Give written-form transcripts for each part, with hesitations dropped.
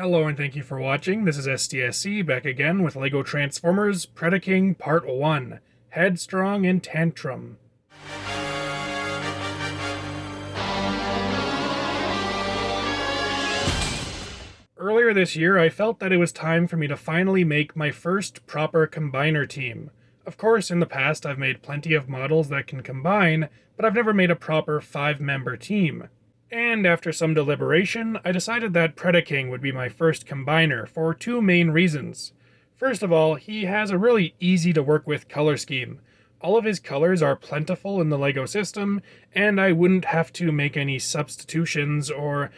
Hello and thank you for watching. This is STSC back again with LEGO Transformers Predaking Part 1, Headstrong and Tantrum. Earlier this year, I felt that it was time for me to finally make my first proper combiner team. Of course, in the past I've made plenty of models that can combine, but I've never made a proper 5-member team. And after some deliberation, I decided that Predaking would be my first combiner for two main reasons. First of all, he has a really easy to work with color scheme. All of his colors are plentiful in the LEGO system, and I wouldn't have to make any substitutions or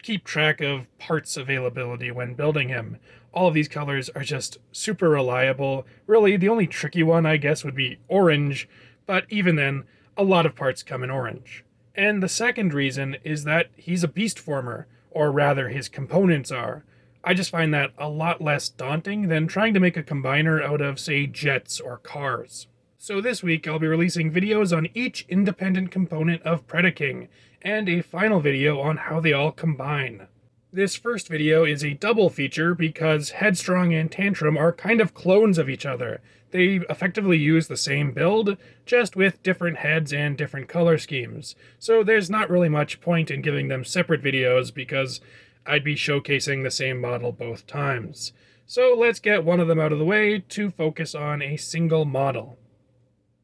keep track of parts availability when building him. All of these colors are just super reliable. Really, the only tricky one, I guess, would be orange, but even then, a lot of parts come in orange. And the second reason is that he's a beast former, or rather his components are. I just find that a lot less daunting than trying to make a combiner out of, say, jets or cars. So this week I'll be releasing videos on each independent component of Predaking, and a final video on how they all combine. This first video is a double feature because Headstrong and Tantrum are kind of clones of each other. They effectively use the same build, just with different heads and different color schemes. So there's not really much point in giving them separate videos because I'd be showcasing the same model both times. So let's get one of them out of the way to focus on a single model.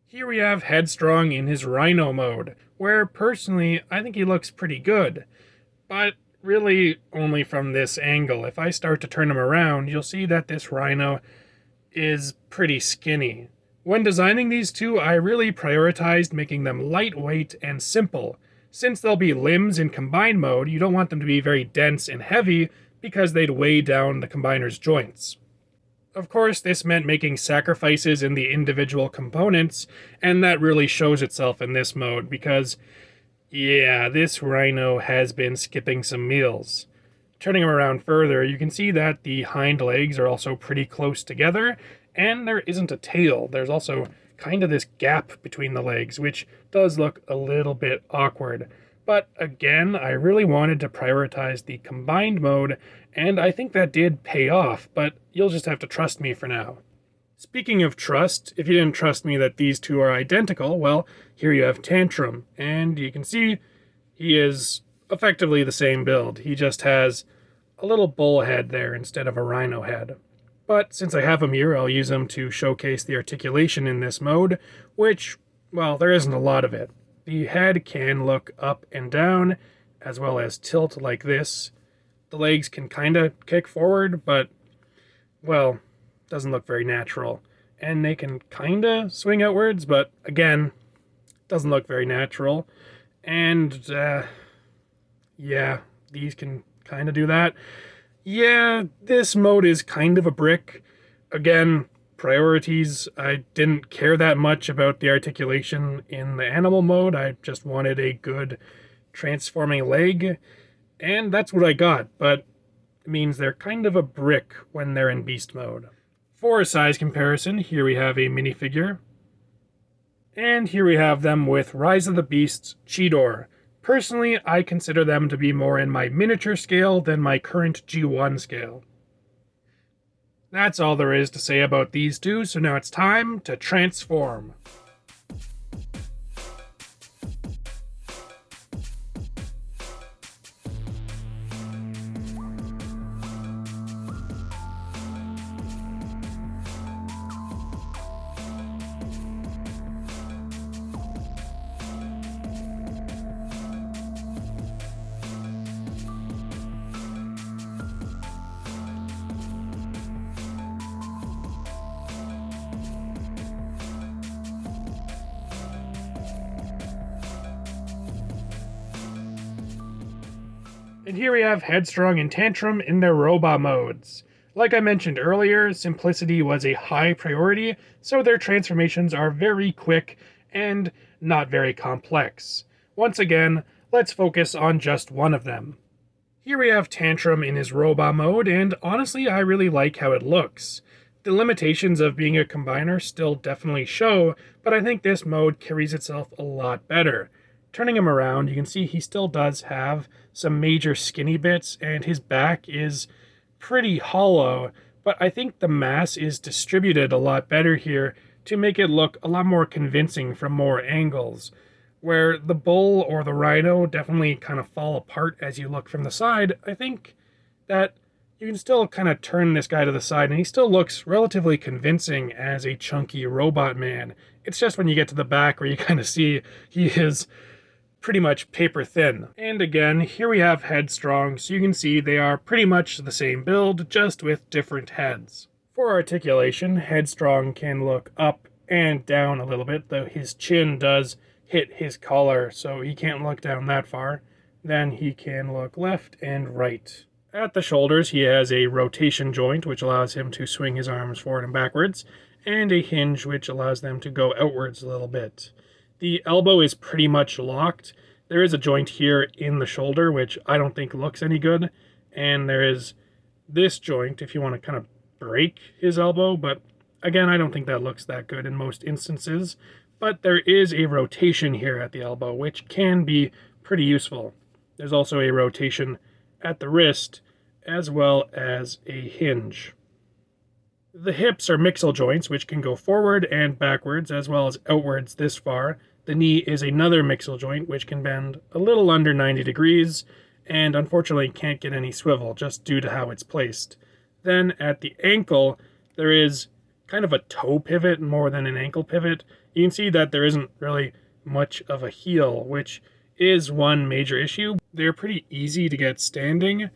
Here we have Headstrong in his Rhino mode, where personally I think he looks pretty good, but really only from this angle. If I start to turn him around, you'll see that this Rhino is pretty skinny. When designing these two, I really prioritized making them lightweight and simple. Since they'll be limbs in combined mode, you don't want them to be very dense and heavy because they'd weigh down the combiner's joints. Of course, this meant making sacrifices in the individual components, and that really shows itself in this mode because, yeah, this Rhino has been skipping some meals. Turning him around further, you can see that the hind legs are also pretty close together, and there isn't a tail. There's also kind of this gap between the legs, which does look a little bit awkward. But again, I really wanted to prioritize the combined mode, and I think that did pay off, but you'll just have to trust me for now. Speaking of trust, if you didn't trust me that these two are identical, well, here you have Tantrum, and you can see he is effectively the same build. He just has a little bull head there instead of a rhino head. But since I have him here, I'll use him to showcase the articulation in this mode, which, well, there isn't a lot of it. The head can look up and down, as well as tilt like this. The legs can kind of kick forward, but, well, doesn't look very natural. And they can kind of swing outwards, but again, doesn't look very natural. And, yeah, these can kind of do that. Yeah, this mode is kind of a brick. Again, priorities, I didn't care that much about the articulation in the animal mode. I just wanted a good transforming leg, and that's what I got, but it means they're kind of a brick when they're in beast mode. For a size comparison, here we have a minifigure, and here we have them with Rise of the Beasts Cheetor. Personally, I consider them to be more in my miniature scale than my current G1 scale. That's all there is to say about these two, so now it's time to transform. And here we have Headstrong and Tantrum in their robot modes. Like I mentioned earlier, simplicity was a high priority, so their transformations are very quick and not very complex. Once again, let's focus on just one of them. Here we have Tantrum in his robot mode, and honestly I really like how it looks. The limitations of being a combiner still definitely show, but I think this mode carries itself a lot better. Turning him around, you can see he still does have some major skinny bits, and his back is pretty hollow, but I think the mass is distributed a lot better here to make it look a lot more convincing from more angles. Where the bull or the rhino definitely kind of fall apart as you look from the side, I think that you can still kind of turn this guy to the side and he still looks relatively convincing as a chunky robot man. It's just when you get to the back where you kind of see he is pretty much paper thin. And again, here we have Headstrong, so you can see they are pretty much the same build, just with different heads. For articulation, Headstrong can look up and down a little bit, though his chin does hit his collar, so he can't look down that far. Then he can look left and right. At the shoulders, he has a rotation joint, which allows him to swing his arms forward and backwards, and a hinge, which allows them to go outwards a little bit. The elbow is pretty much locked. There is a joint here in the shoulder, which I don't think looks any good, and there is this joint if you want to kind of break his elbow, but again, I don't think that looks that good in most instances. But there is a rotation here at the elbow, which can be pretty useful. There's also a rotation at the wrist, as well as a hinge. The hips are mixel joints, which can go forward and backwards, as well as outwards this far. The knee is another mixel joint, which can bend a little under 90 degrees, and unfortunately can't get any swivel, just due to how it's placed. Then at the ankle, there is kind of a toe pivot more than an ankle pivot. You can see that there isn't really much of a heel, which is one major issue. They're pretty easy to get standing,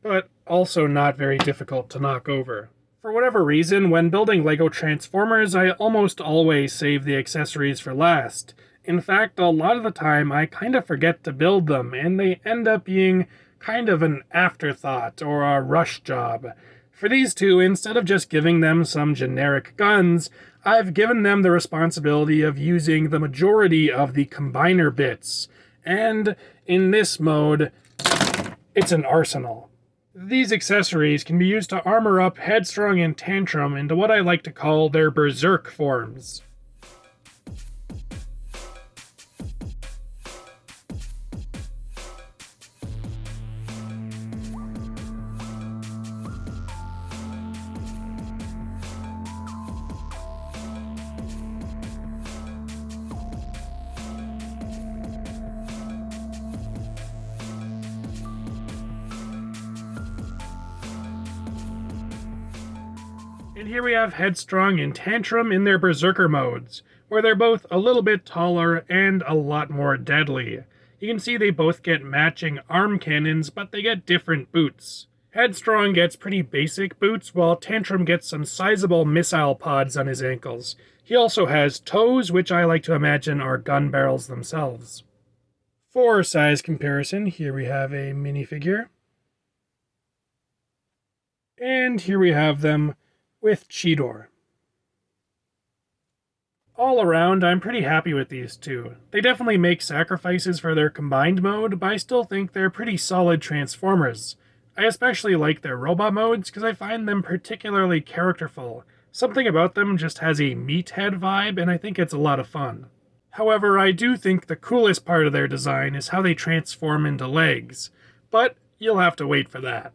but also not very difficult to knock over. For whatever reason, when building LEGO Transformers, I almost always save the accessories for last. In fact, a lot of the time, I kind of forget to build them, and they end up being kind of an afterthought or a rush job. For these two, instead of just giving them some generic guns, I've given them the responsibility of using the majority of the combiner bits. And in this mode, it's an arsenal. These accessories can be used to armor up Headstrong and Tantrum into what I like to call their berserk forms. And here we have Headstrong and Tantrum in their berserker modes, where they're both a little bit taller and a lot more deadly. You can see they both get matching arm cannons, but they get different boots. Headstrong gets pretty basic boots, while Tantrum gets some sizable missile pods on his ankles. He also has toes, which I like to imagine are gun barrels themselves. For size comparison, here we have a minifigure. And here we have them with Cheetor. All around, I'm pretty happy with these two. They definitely make sacrifices for their combined mode, but I still think they're pretty solid Transformers. I especially like their robot modes because I find them particularly characterful. Something about them just has a meathead vibe, and I think it's a lot of fun. However, I do think the coolest part of their design is how they transform into legs, but you'll have to wait for that.